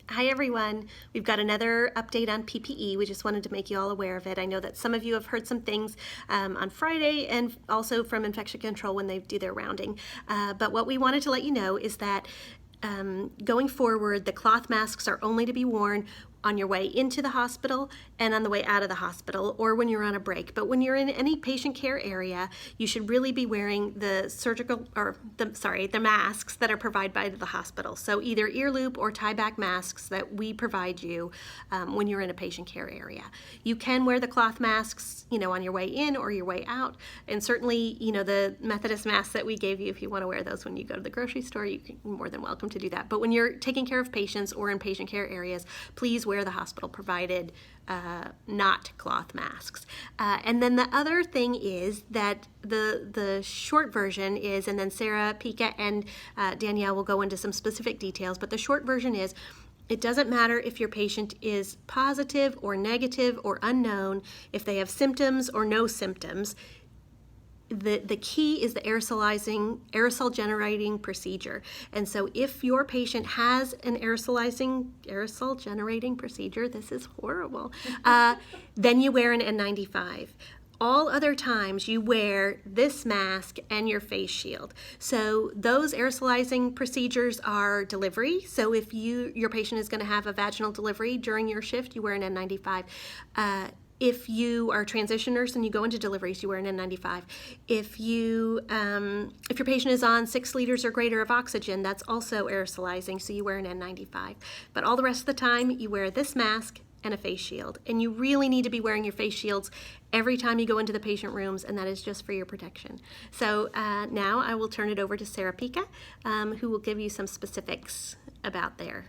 Hi everyone. We've got another update on PPE. We just wanted to make you all aware of it. I know that some of you have heard some things on Friday and also from infection control when they do their rounding. But what we wanted to let you know is that going forward, the cloth masks are only to be worn on your way into the hospital and on the way out of the hospital, or when you're on a break. But when you're in any patient care area, you should really be wearing the the masks that are provided by the hospital. So either ear loop or tie back masks that we provide you when you're in a patient care area. You can wear the cloth masks, on your way in or your way out, and certainly, the Methodist masks that we gave you, if you want to wear those when you go to the grocery store, you're more than welcome to do that. But when you're taking care of patients or in patient care areas, please wear the hospital provided not cloth masks. And then the other thing is that the short version is, and then Sarah, Pika, and Danielle will go into some specific details, but the short version is, it doesn't matter if your patient is positive or negative or unknown, if they have symptoms or no symptoms. The key is the aerosol generating procedure. And so if your patient has an aerosol generating procedure, this is horrible, then you wear an N95. All other times you wear this mask and your face shield. So those aerosolizing procedures are delivery. So if your patient is going to have a vaginal delivery during your shift, you wear an N95. If you are a transition nurse and you go into deliveries, you wear an N95. If your patient is on 6 liters or greater of oxygen, that's also aerosolizing, so you wear an N95. But all the rest of the time, you wear this mask and a face shield. And you really need to be wearing your face shields every time you go into the patient rooms, and that is just for your protection. So now I will turn it over to Sarah Pika, who will give you some specifics about there.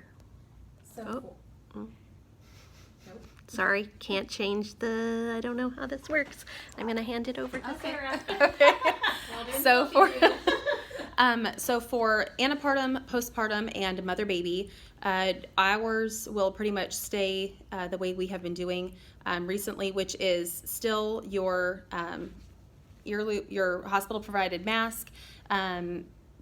Sorry, can't change I don't know how this works. I'm going to hand it over to Sarah. Okay. So for antepartum, postpartum, and mother-baby, ours will pretty much stay the way we have been doing recently, which is still your hospital-provided mask.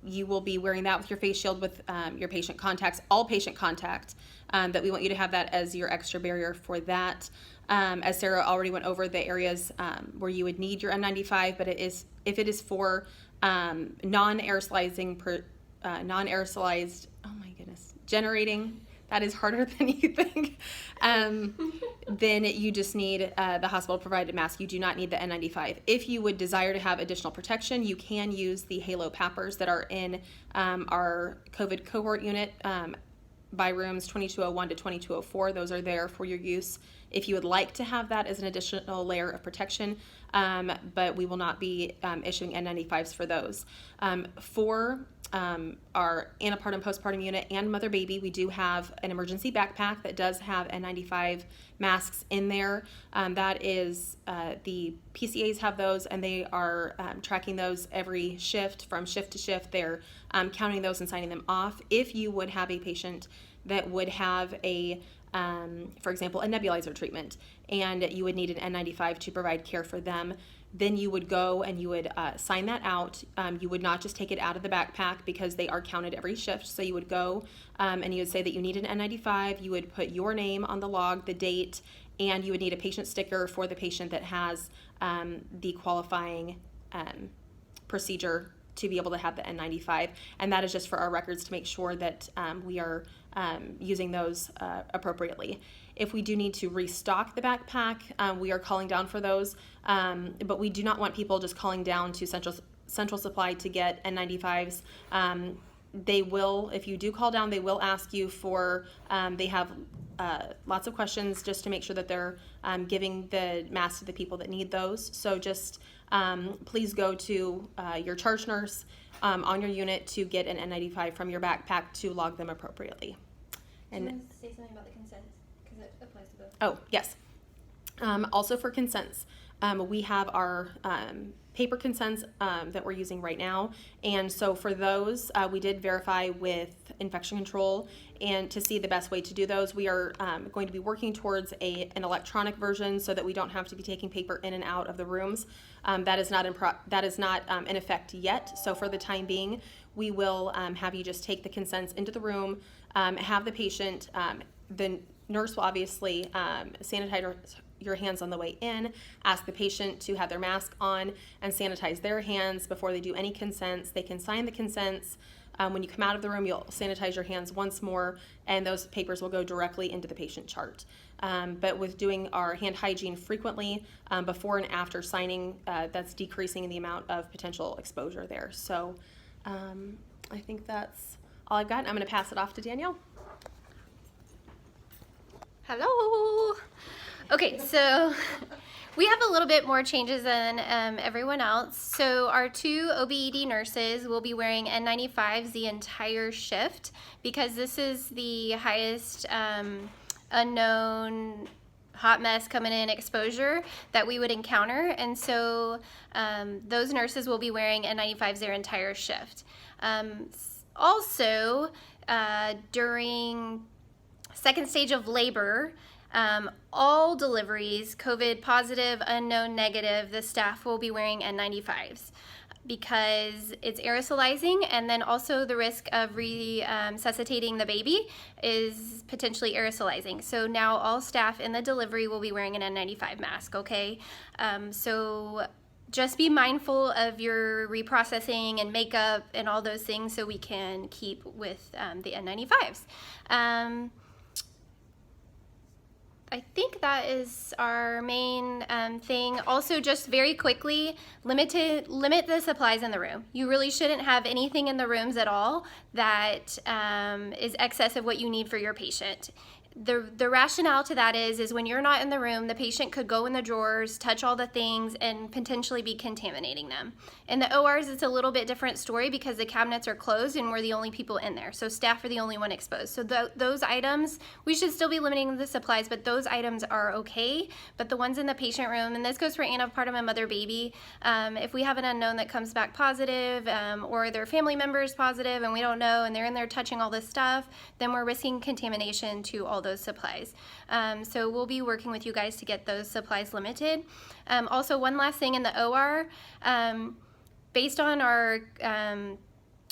You will be wearing that with your face shield with your patient contacts, all patient contact, that we want you to have that as your extra barrier for that. As Sarah already went over the areas where you would need your N95, but if it is for non-aerosolized, oh my goodness, generating, that is harder than you think, then you just need the hospital-provided mask. You do not need the N95. If you would desire to have additional protection, you can use the Halo Pappers that are in our COVID cohort unit by rooms 2201 to 2204. Those are there for your use if you would like to have that as an additional layer of protection, but we will not be issuing N95s for those. For our antepartum, postpartum unit, and mother-baby, we do have an emergency backpack that does have N95 masks in there. That is, the PCAs have those, and they are tracking those every shift, from shift to shift. They're counting those and signing them off. If you would have a patient that would have for example, a nebulizer treatment, and you would need an N95 to provide care for them, then you would go and you would sign that out. You would not just take it out of the backpack because they are counted every shift. So you would go and you would say that you need an N95. You would put your name on the log, the date, and you would need a patient sticker for the patient that has the qualifying procedure to be able to have the N95. And that is just for our records to make sure that we are using those appropriately. If we do need to restock the backpack, we are calling down for those, but we do not want people just calling down to Central Supply to get N95s. They will, if you do call down, they will ask you for, they have lots of questions just to make sure that they're giving the masks to the people that need those. So just please go to your charge nurse on your unit to get an N95 from your backpack to log them appropriately. And do you want to say something about the consents? Because it applies to both. Oh, yes. Also for consents, we have our paper consents that we're using right now. And so for those, we did verify with infection control, and to see the best way to do those, we are going to be working towards an electronic version so that we don't have to be taking paper in and out of the rooms. That is not in effect yet. So for the time being, we will have you just take the consents into the room, have the patient, the nurse will obviously sanitize your hands on the way in, ask the patient to have their mask on and sanitize their hands before they do any consents. They can sign the consents. When you come out of the room, you'll sanitize your hands once more, and those papers will go directly into the patient chart. But with doing our hand hygiene frequently, before and after signing, that's decreasing the amount of potential exposure there. So I think that's all I've got. I'm going to pass it off to Danielle. Hello. Okay, so we have a little bit more changes than everyone else. So our 2 OB/ED nurses will be wearing N95s the entire shift because this is the highest unknown hot mess coming in exposure that we would encounter. And so those nurses will be wearing N95s their entire shift. Also, during second stage of labor, all deliveries, COVID positive, unknown, negative, the staff will be wearing N95s because it's aerosolizing, and then also the risk of resuscitating the baby is potentially aerosolizing. So now all staff in the delivery will be wearing an N95 mask, okay? So just be mindful of your reprocessing and makeup and all those things so we can keep with the N95s. I think that is our main thing. Also, just very quickly, limit the supplies in the room. You really shouldn't have anything in the rooms at all that is excess of what you need for your patient. The rationale to that is when you're not in the room, the patient could go in the drawers, touch all the things, and potentially be contaminating them. In the ORs, it's a little bit different story because the cabinets are closed and we're the only people in there. So staff are the only one exposed. So those items, we should still be limiting the supplies, but those items are okay. But the ones in the patient room, and this goes for antepartum and mother baby, if we have an unknown that comes back positive or their family member is positive and we don't know and they're in there touching all this stuff, then we're risking contamination to all those supplies. So we'll be working with you guys to get those supplies limited. Also, one last thing in the OR, based on our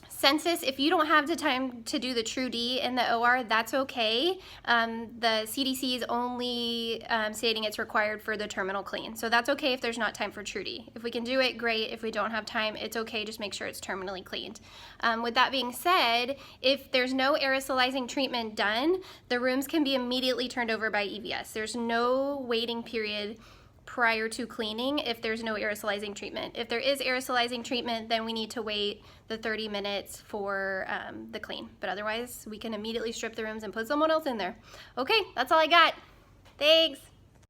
census, if you don't have the time to do the True D in the OR, that's okay. The CDC is only stating it's required for the terminal clean. So that's okay if there's not time for True D. If we can do it, great. If we don't have time, it's okay. Just make sure it's terminally cleaned. With that being said, if there's no aerosolizing treatment done, the rooms can be immediately turned over by EVS. There's no waiting period prior to cleaning if there's no aerosolizing treatment. If there is aerosolizing treatment, then we need to wait the 30 minutes for the clean. But otherwise, we can immediately strip the rooms and put someone else in there. Okay, that's all I got. Thanks.